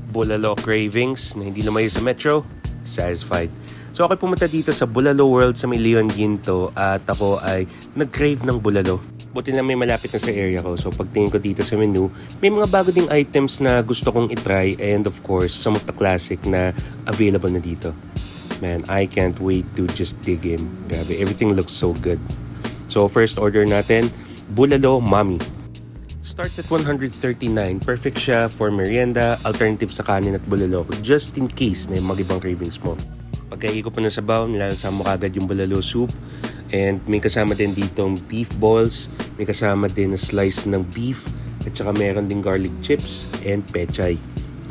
Bulalo cravings na hindi lumayo sa metro, satisfied. So ako pumunta dito sa Bulalo World sa may Leon Ginto at ako ay nag-crave ng bulalo. Buti lang may malapit na sa area ko. So pagtingin ko dito sa menu, may mga bago ding items na gusto kong itry and of course some of the classic na available na dito. Man, I can't wait to just dig in. Grabe, everything looks so good. So first order natin, Bulalo Mami. Starts at 139. Perfect siya for merienda, alternative sa kanin at bulalo. Just in case na yung mga ibang cravings mo. Pagkaiko po ng sabaw, nilalasama mo kagad yung bulalo soup. And may kasama din ditong beef balls. May kasama din na slice ng beef. At saka meron din garlic chips and pechay.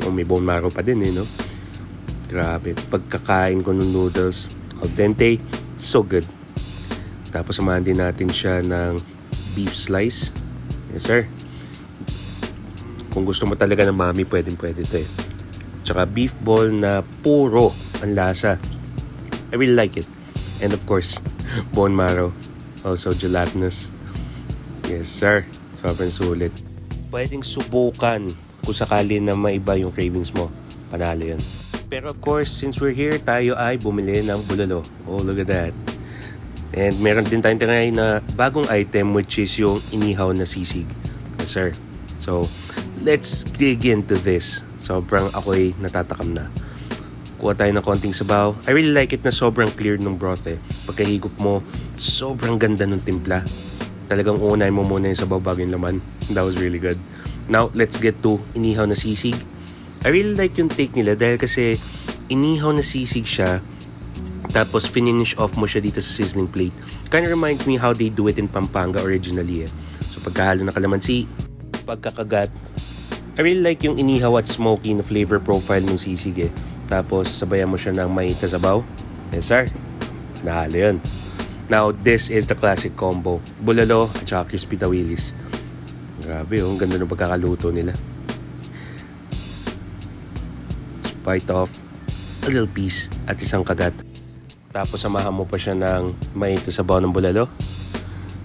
Oh, may bone marrow pa din no? Grabe. Pagkakain ko ng noodles, al dente, so good. Tapos samahan din natin siya ng beef slice. Yes sir. Kung gusto mo talaga ng mami, pwede ito eh. Tsaka beef ball na puro ang lasa. I really like it. And of course, bone marrow. Also gelatinous. Yes sir. Sobrang sulit. Pwedeng subukan kung sakali na maiba yung cravings mo. Panalo yun. Pero of course, since we're here, tayo ay bumili ng bulalo. Oh, look at that. And meron din tayong tinry na bagong item which is yung inihaw na sisig. Yes sir. So, let's dig into this. Sobrang ako'y natatakam na. Kuha tayo ng konting sabaw. I really like it na sobrang clear ng broth eh. Pagkahigop mo, sobrang ganda ng timpla. Talagang unay mo muna yung sabaw bago yung laman. That was really good. Now, let's get to inihaw na sisig. I really like yung take nila dahil kasi inihaw na sisig siya tapos finish off mo siya dito sa sizzling plate. Kind of reminds me how they do it in Pampanga originally eh. So pagkahalo ng kalamansi, pagkakagat, I really like yung inihaw at smoky na flavor profile ng sisig eh. Tapos sabayan mo siya ng may kasabaw. Yes sir, nahalo yun. Now this is the classic combo, bulalo at saka crispy tawilis. Grabe ang ganda ng pagkakaluto nila. Bite off a little piece at isang kagat. Tapos samahan mo pa siya ng mainit na sabaw ng bulalo.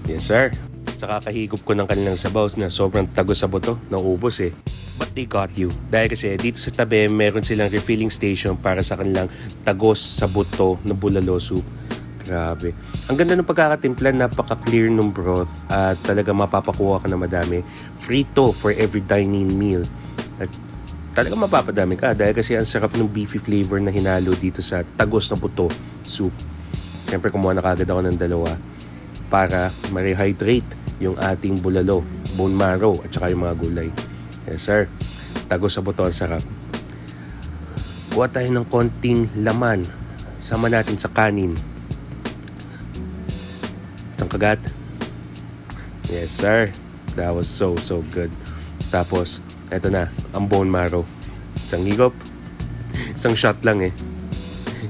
Yes sir. Saka kahigop ko ng kanilang sabaw na sobrang tagos sa buto. Naubos eh. But they got you. Dahil kasi dito sa tabi meron silang refilling station para sa kanilang tagos sa buto na bulalo soup. Grabe. Ang ganda ng pagkakatimpla, napaka-clear ng broth at talaga mapapakuha ka na madami. Free to for every dining meal. At talaga mapapadami ka dahil kasi ang sarap ng beefy flavor na hinalo dito sa tagos na buto soup. Siyempre kumuha na kagad ako ng dalawa para ma-rehydrate yung ating bulalo, bone marrow at saka yung mga gulay. Yes sir, tagos sa buto ang sarap. Kuha tayo ng konting laman. Sama natin sa kanin. Isang kagat. Yes sir, that was so good. Tapos eto na, ang bone marrow. Isang higop. Isang shot lang eh.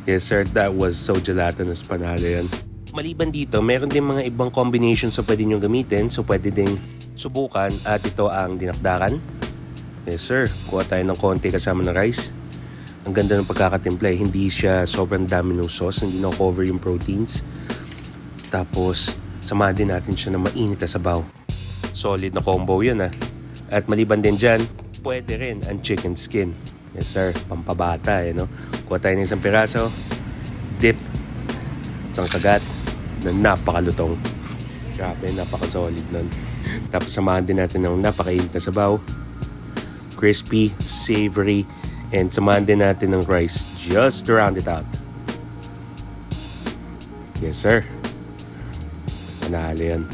Yes sir, that was so gelatinous. Panalo yan. Maliban dito, meron din mga ibang combinations na pwede nyo gamitin. So pwede ding subukan. At ito ang dinakdakan. Yes sir, kuha tayo ng konti kasama ng rice. Ang ganda ng pagkakatimpla eh. Hindi siya sobrang dami ng sauce. Hindi na cover yung proteins. Tapos, samahan din natin siya ng mainit na sabaw. Solid na combo yun ah. At maliban din dyan, pwede rin ang chicken skin. Yes sir, pampabata no? Kuha tayo ng isang piraso, dip, isang kagat, na napakalutong. Grabe, napaka-solid nun. Tapos samahan din natin ng napakainit na sabaw, crispy, savory, and samahan din natin ng rice just to round it out. Yes sir. Panalo yan.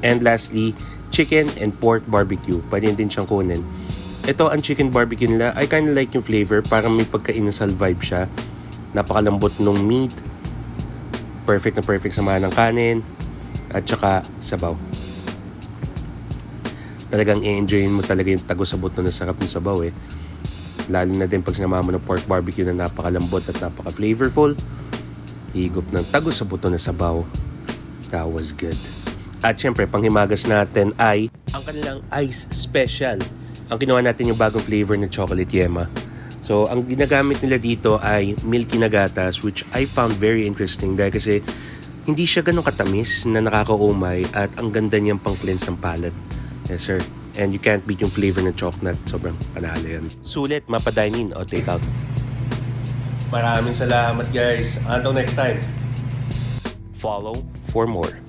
And lastly, chicken and pork barbecue. Pwede din siyang kunin. Ito, ang chicken barbecue nila, I kinda like yung flavor. Parang may pagka-inasal vibe siya. Napakalambot ng meat. Perfect na perfect samahan ng kanin. At saka sabaw. Talagang i-enjoyin mo talaga yung tagos sa buto na sarap ng sabaw eh. Lalo na din pag sinama mo ng pork barbecue na napakalambot at napaka-flavorful. Higop ng tagos sa buto na sabaw. That was good. At syempre, panghimagas natin ay ang kanilang ice special. Ang ginawa natin yung bagong flavor na chocolate yema. So, ang ginagamit nila dito ay milky na gatas which I found very interesting dahil kasi hindi siya ganun katamis na nakakaumay at ang ganda niyang pang-cleanse ng palate. Yes sir, And you can't beat yung flavor ng chocolate. Sobrang panalo yan. Sulit, mapa-dine in o take out. Maraming salamat guys. Until next time. Follow for more.